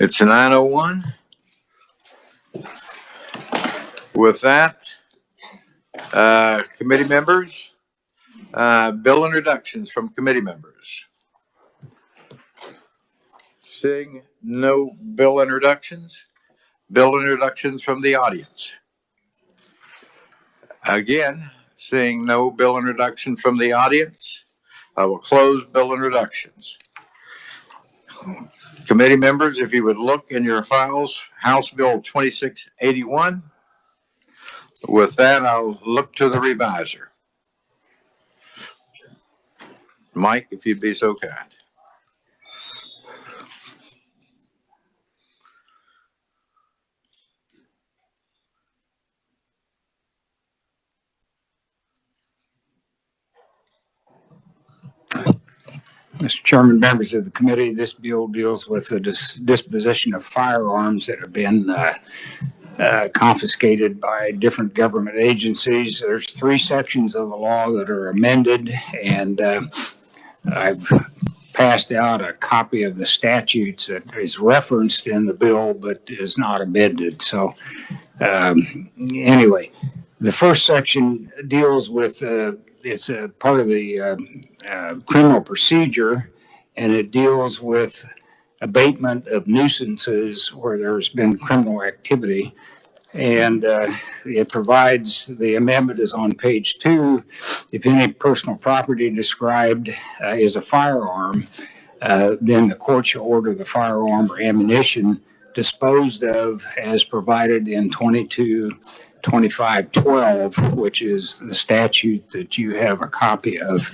It's 9:01. With that, committee members, bill introductions from committee members. Seeing no bill introductions from the audience. Again, seeing no bill introduction from the audience, I will close bill introductions. Committee members, if you would look in your files, House Bill 2681. With that, I'll look to the reviser. Mike, if you'd be so kind. Mr. Chairman, members of the committee, this bill deals with the disposition of firearms that have been confiscated by different government agencies. There's 3 sections of the law that are amended, and I've passed out a copy of the statutes that is referenced in the bill but is not amended. So anyway, the first section deals with it's a part of the criminal procedure, and it deals with abatement of nuisances where there's been criminal activity. And it provides, the amendment is on page 2, if any personal property described as a firearm, then the court shall order the firearm or ammunition disposed of as provided in 22-25-12, which is the statute that you have a copy of.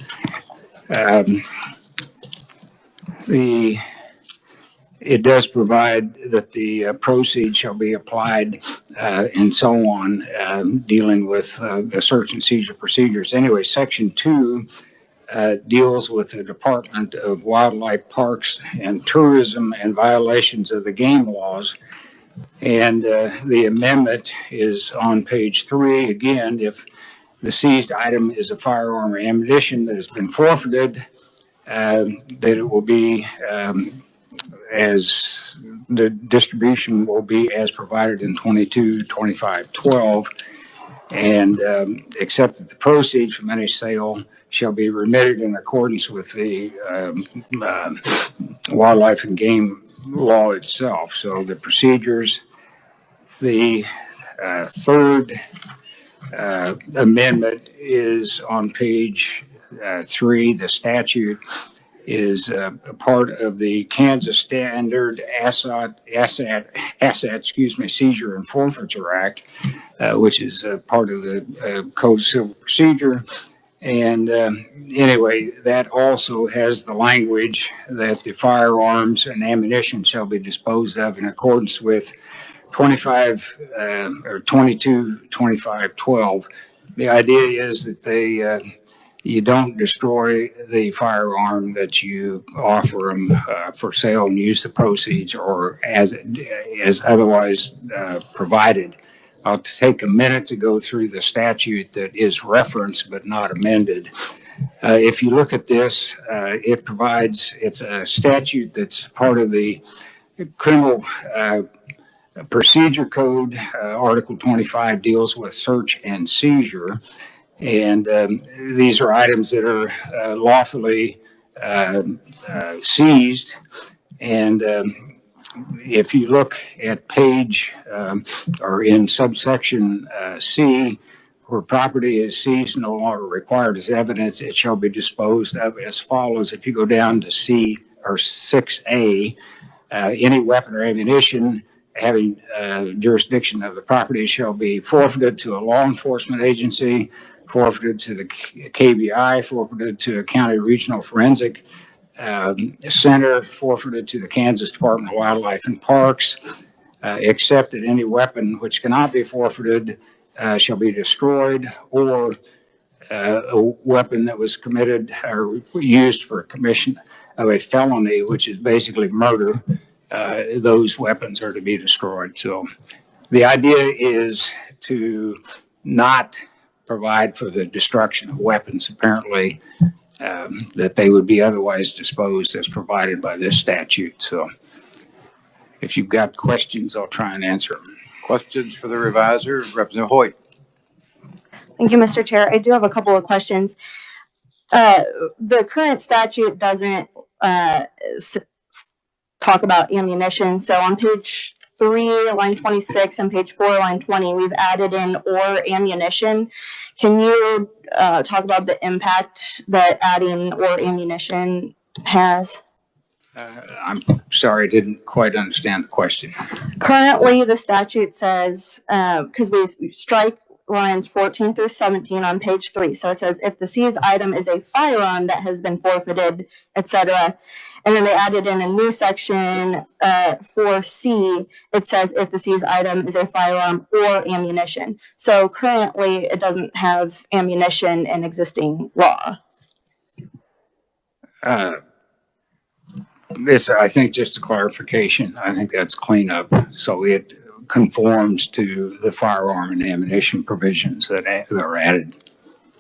It does provide that the proceeds shall be applied and so on, dealing with the search and seizure procedures. Anyway, Section 2 deals with the Department of Wildlife, Parks, and Tourism and violations of the game laws. And the amendment is on page 3. Again, if the seized item is a firearm or ammunition that has been forfeited, that it will be as the distribution will be as provided in 22-25-12, and except that the proceeds from any sale shall be remitted in accordance with the wildlife and game law itself. So the procedures, the third amendment is on page 3. The statute is a part of the Kansas Standard Seizure and Forfeiture Act, which is a part of the Code of Civil Procedure. And anyway, that also has the language that the firearms and ammunition shall be disposed of in accordance with 22-25-12. The idea is that you don't destroy the firearm that you offer them for sale and use the proceeds or as otherwise provided. I'll take a minute to go through the statute that is referenced but not amended. If you look at this, it provides, it's a statute that's part of the Criminal Procedure Code. Article 25 deals with search and seizure. And these are items that are lawfully seized. And if you look at page or in subsection C, where property is seized no longer required as evidence, it shall be disposed of as follows. If you go down to C or 6A, any weapon or ammunition having jurisdiction of the property shall be forfeited to a law enforcement agency, forfeited to the KBI, forfeited to a county regional forensic center, forfeited to the Kansas Department of Wildlife and Parks, except that any weapon which cannot be forfeited shall be destroyed, or a weapon that was committed or used for commission of a felony, which is basically murder, those weapons are to be destroyed. So the idea is to not provide for the destruction of weapons, apparently, that they would be otherwise disposed as provided by this statute. So if you've got questions, I'll try and answer them. Questions for the reviser, Representative Hoyt. Thank you, Mr. Chair. I do have a couple of questions. The current statute doesn't talk about ammunition. So on page 3, line 26, and page 4, line 20, we've added in or ammunition. Can you talk about the impact that adding or ammunition has? I'm sorry, I didn't quite understand the question. Currently, the statute says, because we strike lines 14 through 17 on page 3. So it says if the seized item is a firearm that has been forfeited, etc. And then they added in a new section for C. It says if the seized item is a firearm or ammunition. So currently, it doesn't have ammunition in existing law. This, I think, just a clarification. I think that's cleanup. So it conforms to the firearm and ammunition provisions that are added.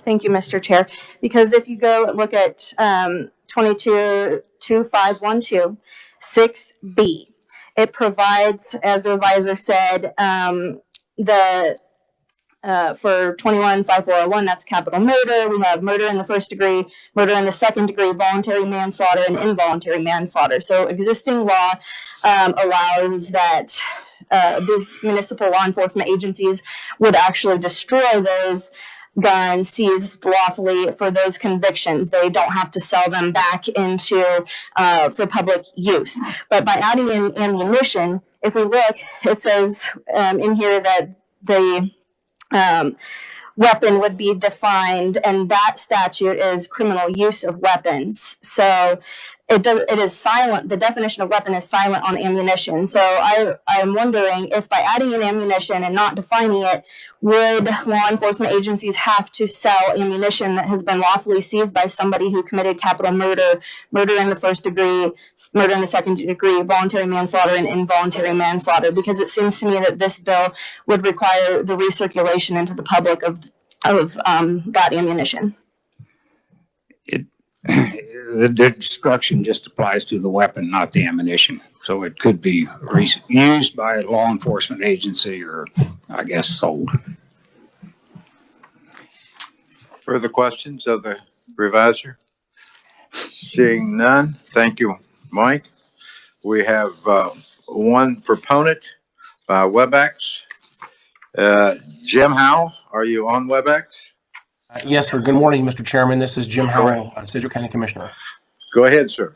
Thank you, Mr. Chair. Because if you go look at 222512, 6B, it provides, as the revisor said, for 215401, that's capital murder. We have murder in the first degree, murder in the second degree, voluntary manslaughter, and involuntary manslaughter. So existing law allows that these municipal law enforcement agencies would actually destroy those guns seized lawfully for those convictions. They don't have to sell them back into for public use. But by adding in ammunition, if we look, it says in here that the weapon would be defined, and that statute is criminal use of weapons. So it is silent. The definition of weapon is silent on ammunition. So I'm wondering if by adding in ammunition and not defining it, would law enforcement agencies have to sell ammunition that has been lawfully seized by somebody who committed capital murder, murder in the first degree, murder in the second degree, voluntary manslaughter, and involuntary manslaughter? Because it seems to me that this bill would require the recirculation into the public of that ammunition. The destruction just applies to the weapon, not the ammunition. So it could be used by a law enforcement agency or, I guess, sold. Further questions of the reviser? Seeing none, thank you, Mike. We have one proponent by WebEx. Jim Howell, are you on WebEx? Yes, sir. Good morning, Mr. Chairman. This is Jim Howell, Seizure County Commissioner. Go ahead, sir.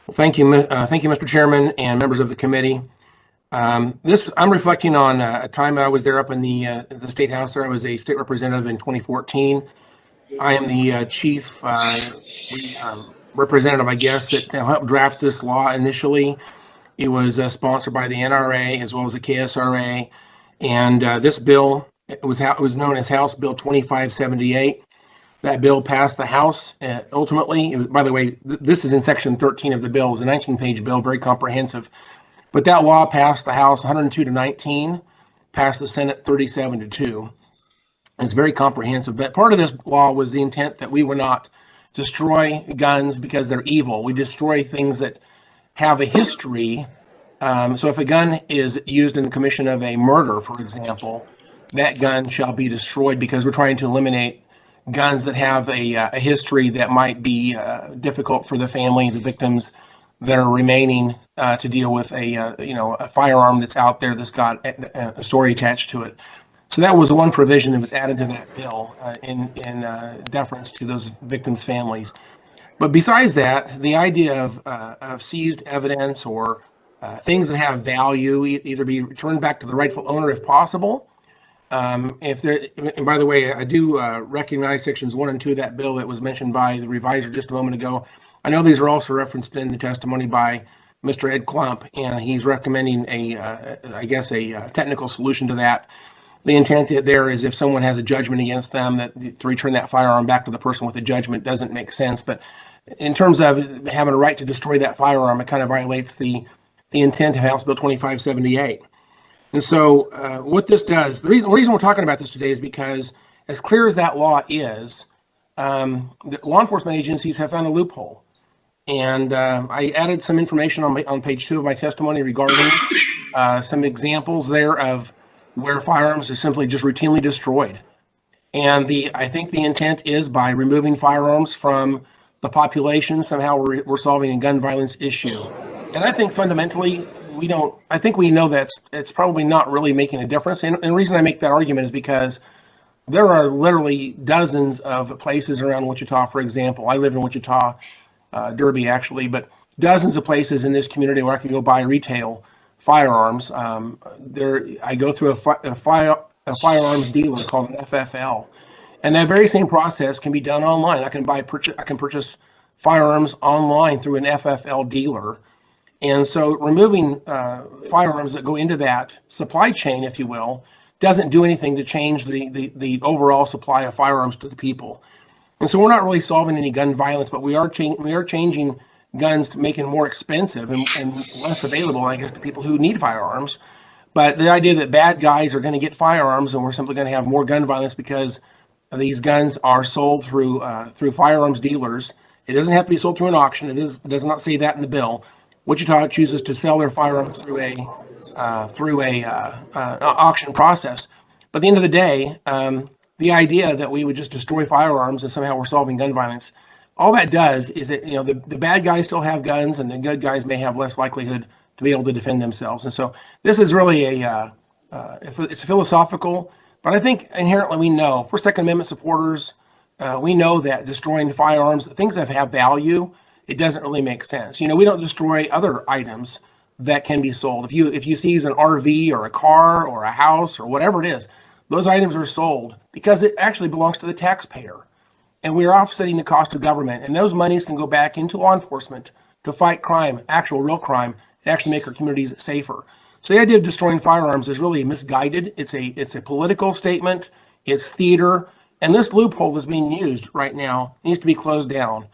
Well, thank you, Mr. Chairman and members of the committee. I'm reflecting on a time I was there up in the State House. There, I was a state representative in 2014. I am the chief representative, I guess, that helped draft this law initially. It was sponsored by the NRA as well as the KSRA, and this bill. It was known as House Bill 2578. That bill passed the House. Ultimately, by the way, this is in Section 13 of the bill. It was a 19-page bill, very comprehensive. But that law passed the House 102-19, passed the Senate 37-2. It's very comprehensive. But part of this law was the intent that we would not destroy guns because they're evil. We destroy things that have a history. So if a gun is used in the commission of a murder, for example, that gun shall be destroyed because we're trying to eliminate guns that have a history that might be difficult for the family, the victims that are remaining to deal with a firearm that's out there that's got a story attached to it. So that was the one provision that was added to that bill in deference to those victims' families. But besides that, the idea of seized evidence or things that have value either be returned back to the rightful owner if possible. And by the way, I do recognize sections 1 and 2 of that bill that was mentioned by the reviser just a moment ago. I know these are also referenced in the testimony by Mr. Ed Klump, and he's recommending a technical solution to that. The intent there is if someone has a judgment against them, that to return that firearm back to the person with the judgment doesn't make sense. But in terms of having a right to destroy that firearm, it kind of violates the intent of House Bill 2578. And so what this does, the reason we're talking about this today is because as clear as that law is, the law enforcement agencies have found a loophole. And I added some information on page 2 of my testimony regarding some examples there of where firearms are simply just routinely destroyed. And I think the intent is by removing firearms from the population, somehow we're solving a gun violence issue. And I think fundamentally, I think we know that it's probably not really making a difference. And the reason I make that argument is because there are literally dozens of places around Wichita, for example. I live in Wichita, Derby actually, but dozens of places in this community where I can go buy retail firearms. I go through a firearms dealer called an FFL, and that very same process can be done online. I can purchase firearms online through an FFL dealer, and so removing firearms that go into that supply chain, if you will, doesn't do anything to change the overall supply of firearms to the people. And so we're not really solving any gun violence, but we are changing guns to make it more expensive and less available, I guess, to people who need firearms. But the idea that bad guys are going to get firearms and we're simply going to have more gun violence because these guns are sold through firearms dealers. It doesn't have to be sold through an auction. It does not say that in the bill. Wichita chooses to sell their firearms through a auction process. But at the end of the day, the idea that we would just destroy firearms and somehow we're solving gun violence, all that does is that the bad guys still have guns and the good guys may have less likelihood to be able to defend themselves. And so this is really it's philosophical, but I think inherently we know, for Second Amendment supporters, we know that destroying firearms, things that have value, it doesn't really make sense. We don't destroy other items that can be sold. If you seize an RV or a car or a house or whatever it is, those items are sold because it actually belongs to the taxpayer. And we're offsetting the cost of government. And those monies can go back into law enforcement to fight crime, actual real crime, and actually make our communities safer. So the idea of destroying firearms is really misguided. It's a political statement. It's theater. And this loophole that's being used right now needs to be closed down.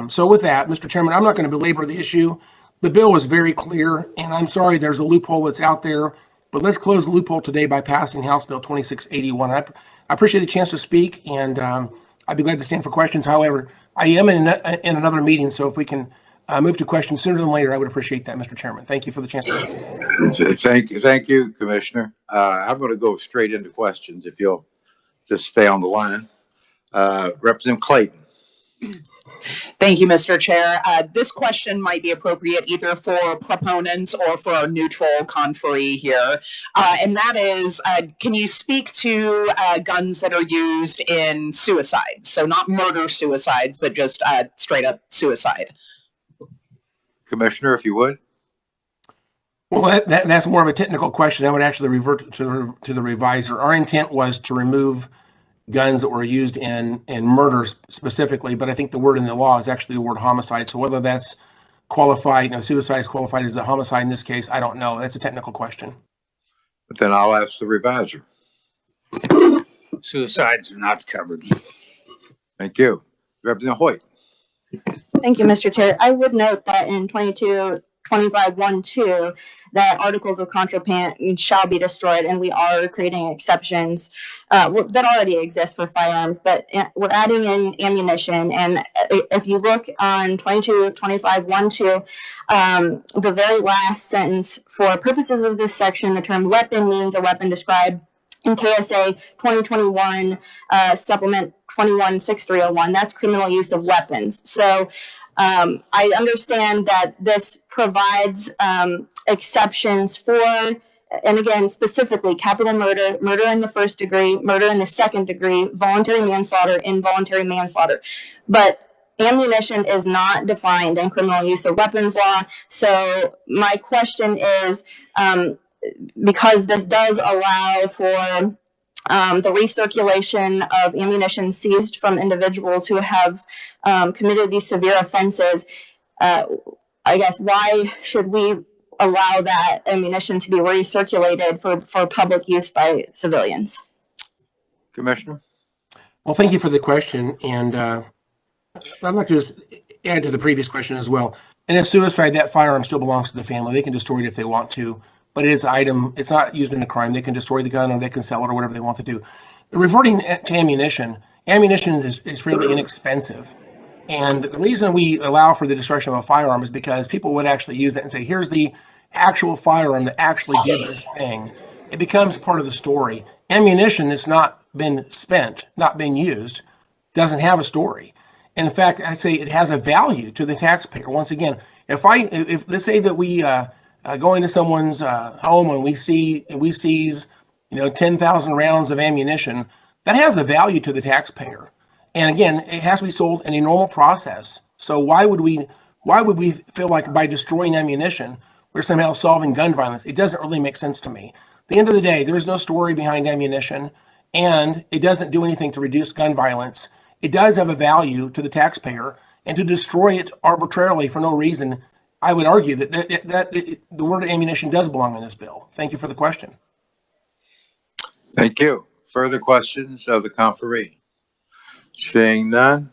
So with that, Mr. Chairman, I'm not going to belabor the issue. The bill was very clear, and I'm sorry there's a loophole that's out there, but let's close the loophole today by passing House Bill 2681. I appreciate the chance to speak, and I'd be glad to stand for questions. However, I am in another meeting, so if we can move to questions sooner than later, I would appreciate that, Mr. Chairman. Thank you for the chance to speak. Thank you, Commissioner. I'm going to go straight into questions if you'll just stay on the line. Representative Clayton. Thank you, Mr. Chair. This question might be appropriate either for proponents or for our neutral conferee here. And that is, can you speak to guns that are used in suicide? So not murder suicides, but just straight up suicide. Commissioner, if you would. Well, that's more of a technical question. I would actually revert to the revisor. Our intent was to remove guns that were used in murders specifically, but I think the word in the law is actually the word homicide. So whether that's qualified, suicide is qualified as a homicide in this case, I don't know. That's a technical question. But then I'll ask the revisor. Suicides are not covered. Thank you. Representative Hoyt. Thank you, Mr. Chair. I would note that in 25.1.2, that articles of contraband shall be destroyed, and we are creating exceptions that already exist for firearms, but we're adding in ammunition. And if you look on 25.1.2, the very last sentence, for purposes of this section, the term weapon means a weapon described in KSA 2021 supplement 216301. That's criminal use of weapons. So I understand that this provides exceptions for, and again, specifically capital murder, murder in the first degree, murder in the second degree, voluntary manslaughter, involuntary manslaughter. But ammunition is not defined in criminal use of weapons law. So my question is, because this does allow for the recirculation of ammunition seized from individuals who have committed these severe offenses, I guess, why should we allow that ammunition to be recirculated for public use by civilians? Commissioner. Well, thank you for the question. And I'd like to just add to the previous question as well. And if suicide, that firearm still belongs to the family. They can destroy it if they want to. But it's it's not used in a crime. They can destroy the gun or they can sell it or whatever they want to do. Reverting to ammunition is fairly inexpensive. And the reason we allow for the destruction of a firearm is because people would actually use it and say, here's the actual firearm that actually did this thing. It becomes part of the story. Ammunition that's not been spent, not been used, doesn't have a story. And in fact, I say it has a value to the taxpayer. Once again, if let's say that we go into someone's home and we seize 10,000 rounds of ammunition, that has a value to the taxpayer. And again, it has to be sold in a normal process. So why would we feel like by destroying ammunition, we're somehow solving gun violence? It doesn't really make sense to me. At the end of the day, there is no story behind ammunition, and it doesn't do anything to reduce gun violence. It does have a value to the taxpayer, and to destroy it arbitrarily for no reason, I would argue that the word ammunition does belong in this bill. Thank you for the question. Thank you. Further questions of the conferee? Seeing none,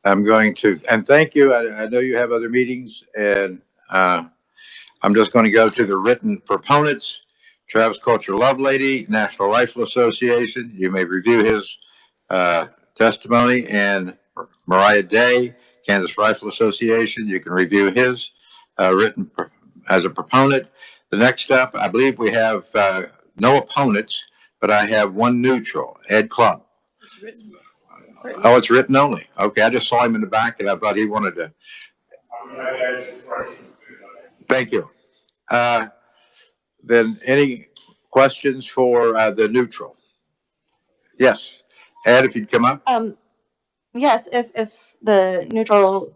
I'm going to, and thank you. I know you have other meetings, and I'm just going to go to the written proponents. Travis Culture Lovelady, National Rifle Association. You may review his testimony. And Mariah Day, Kansas Rifle Association. You can review his written as a proponent. The next up, I believe we have no opponents, but I have one neutral, Ed Klump. It's written. Oh, it's written only. Okay, I just saw him in the back, and I thought he wanted to. Thank you. Then any questions for the neutral? Yes, Ed, if you'd come up. Yes, if the neutral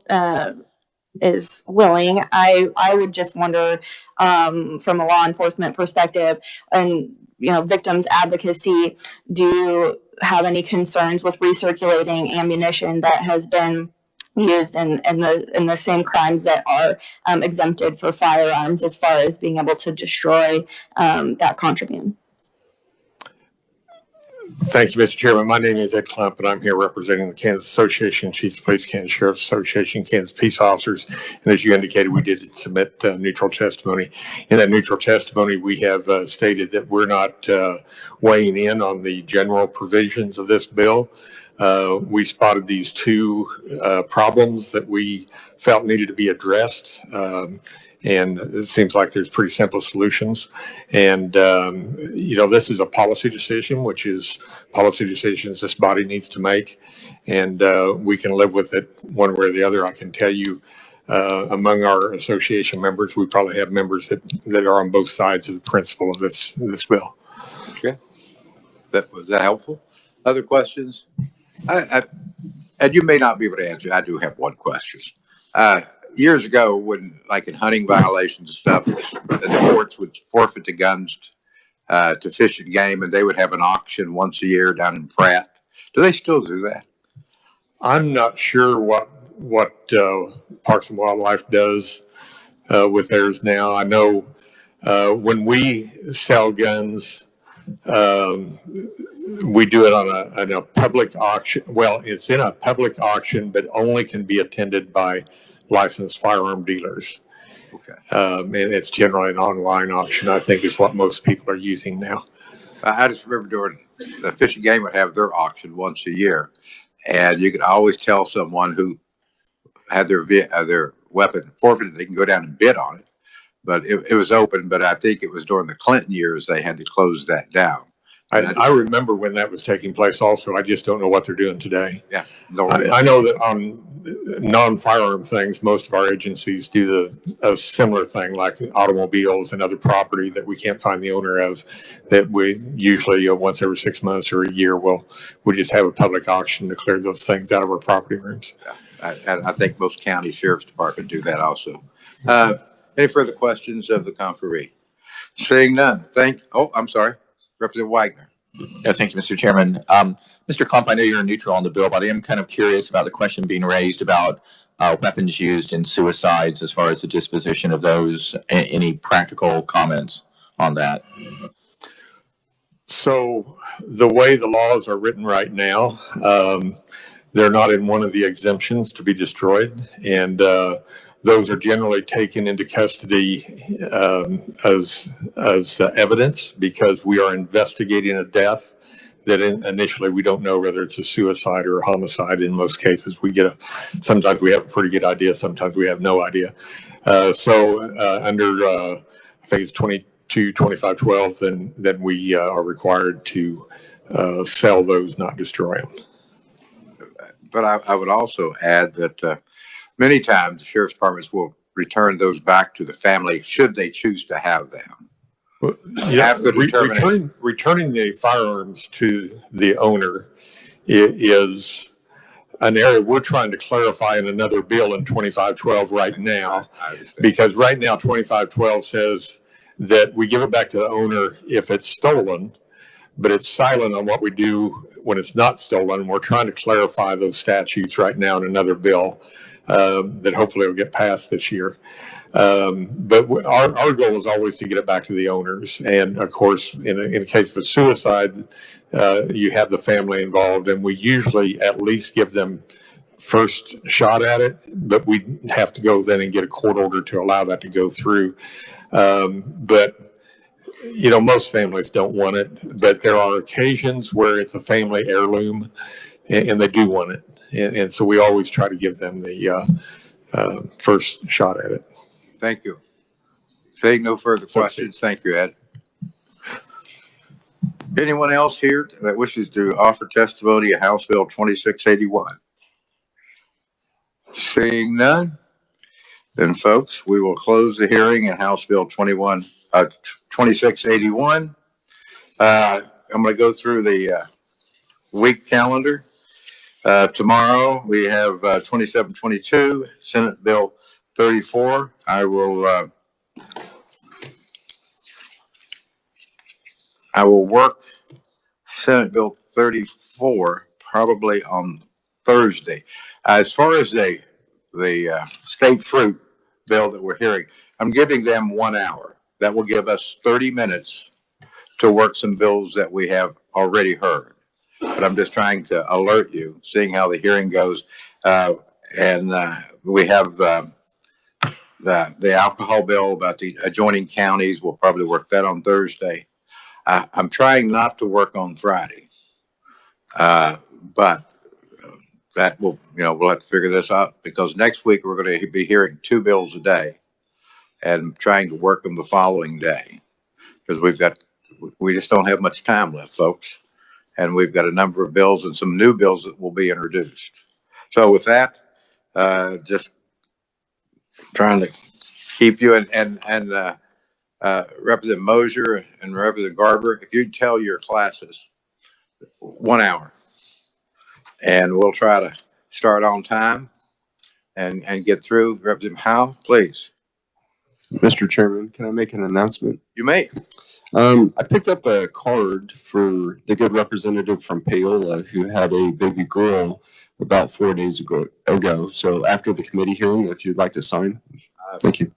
is willing, I would just wonder from a law enforcement perspective and victims advocacy, do you have any concerns with recirculating ammunition that has been used in the same crimes that are exempted for firearms, as far as being able to destroy that contraband? Thank you, Mr. Chairman. My name is Ed Klump, and I'm here representing the Kansas Association, Chiefs of Police, Kansas Sheriff's Association, Kansas Peace Officers. And as you indicated, we did submit neutral testimony. In that neutral testimony, we have stated that we're not weighing in on the general provisions of this bill. We spotted these two problems that we felt needed to be addressed. And it seems like there's pretty simple solutions. And, this is a policy decision, which is policy decisions this body needs to make. And we can live with it one way or the other. I can tell you, among our association members, we probably have members that are on both sides of the principle of this bill. Okay. Was that helpful? Other questions? And you may not be able to answer. I do have one question. Years ago, when like in hunting violations and stuff, the courts would forfeit the guns to Fish and Game, and they would have an auction once a year down in Pratt. Do they still do that? I'm not sure what Parks and Wildlife does with theirs now. I know when we sell guns, we do it on a public auction. Well, it's in a public auction, but only can be attended by licensed firearm dealers. Okay. And it's generally an online auction, I think, is what most people are using now. I just remember during the Fish and Game would have their auction once a year, and you could always tell someone who had their weapon forfeited, they can go down and bid on it. But it was open, but I think it was during the Clinton years they had to close that down. I remember when that was taking place also. I just don't know what they're doing today. Yeah. I know that on non-firearm things, most of our agencies do a similar thing, like automobiles and other property that we can't find the owner of, that we usually once every 6 months or a year, we just have a public auction to clear those things out of our property rooms. Yeah. I think most county sheriff's department do that also. Any further questions of the conferee? Seeing none. I'm sorry. Representative Wagner. Yes, thank you, Mr. Chairman. Mr. Klump, I know you're neutral on the bill, but I am kind of curious about the question being raised about weapons used in suicides as far as the disposition of those. Any practical comments on that? So the way the laws are written right now, they're not in one of the exemptions to be destroyed. And those are generally taken into custody as evidence because we are investigating a death that initially we don't know whether it's a suicide or a homicide. In most cases, sometimes we have a pretty good idea, sometimes we have no idea. Under, I think it's 22-25-12, then we are required to sell those, not destroy them. But I would also add that many times the sheriff's departments will return those back to the family should they choose to have them. Well, returning the firearms to the owner is an area we're trying to clarify in another bill in 2512 right now, because right now 2512 says that we give it back to the owner if it's stolen, but it's silent on what we do when it's not stolen. We're trying to clarify those statutes right now in another bill that hopefully will get passed this year. But our goal is always to get it back to the owners. And of course, in a case of a suicide, you have the family involved, and we usually at least give them first shot at it, but we have to go then and get a court order to allow that to go through. But most families don't want it, but there are occasions where it's a family heirloom and they do want it. And so we always try to give them the first shot at it. Thank you. Seeing no further questions, thank you, Ed. Anyone else here that wishes to offer testimony of House Bill 2681? Seeing none, then folks, we will close the hearing in House Bill 2681. I'm going to go through the week calendar. Tomorrow we have 2722, Senate Bill 34. I will work Senate Bill 34 probably on Thursday. As far as the state fruit bill that we're hearing, I'm giving them 1 hour. That will give us 30 minutes to work some bills that we have already heard. But I'm just trying to alert you, seeing how the hearing goes. We have the alcohol bill about the adjoining counties. We'll probably work that on Thursday. I'm trying not to work on Friday, but that will, we'll have to figure this out, because next week we're going to be hearing 2 bills a day and trying to work them the following day, because we just don't have much time left, folks. And we've got a number of bills and some new bills that will be introduced. So with that, just trying to keep you and Representative Mosier and Representative Garber, if you'd tell your classes 1 hour, and we'll try to start on time and get through. Representative Howe, please. Mr. Chairman, can I make an announcement? You may. I picked up a card for the good representative from Paola who had a baby girl about 4 days ago. So after the committee hearing, if you'd like to sign, thank you.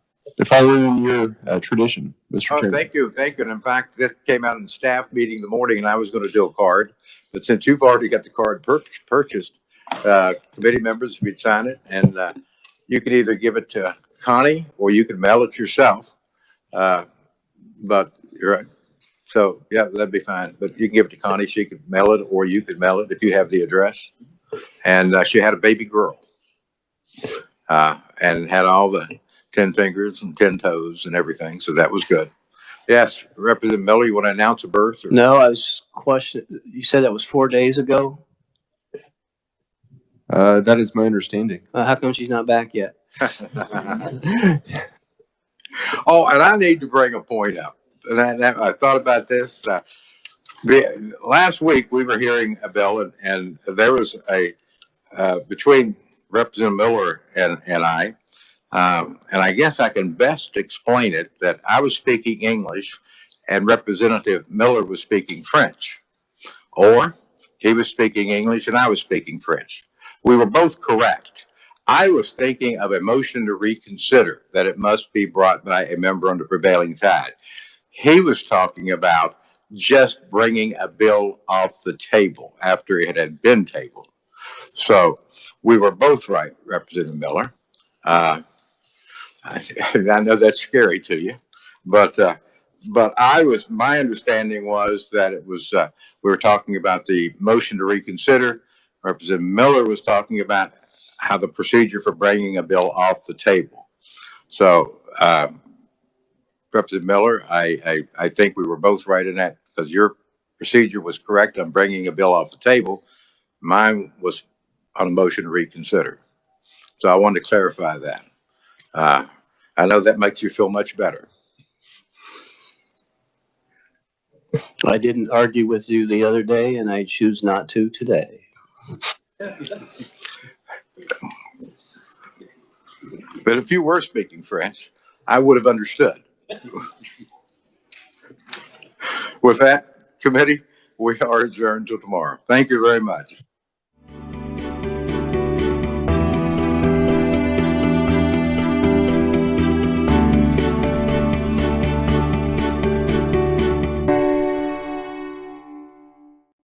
Following your tradition, Mr. Chairman. Thank you. And in fact, this came out in staff meeting in the morning, and I was going to do a card. But since you've already got the card purchased, committee members, if you'd sign it, and you can either give it to Connie or you can mail it yourself. But you're right. So, yeah, that'd be fine. But you can give it to Connie. She could mail it, or you could mail it if you have the address. And she had a baby girl and had all the 10 fingers and 10 toes and everything. So that was good. Yes, Representative Miller, you want to announce a birth? Or? No, I was questioning. You said that was 4 days ago? That is my understanding. How come she's not back yet? Oh, and I need to bring a point up. And I thought about this. Last week we were hearing a bill, and there was between Representative Miller and I, and I guess I can best explain it that I was speaking English and Representative Miller was speaking French, or he was speaking English and I was speaking French. We were both correct. I was thinking of a motion to reconsider, that it must be brought by a member on the prevailing tide. He was talking about just bringing a bill off the table after it had been tabled. So we were both right, Representative Miller. I know that's scary to you, but but my understanding was that it was, we were talking about the motion to reconsider. Representative Miller was talking about how the procedure for bringing a bill off the table. So, Representative Miller, I think we were both right in that, because your procedure was correct on bringing a bill off the table. Mine was on a motion to reconsider. So I wanted to clarify that. I know that makes you feel much better. I didn't argue with you the other day, and I choose not to today. But if you were speaking French, I would have understood. With that, committee, we are adjourned till tomorrow. Thank you very much.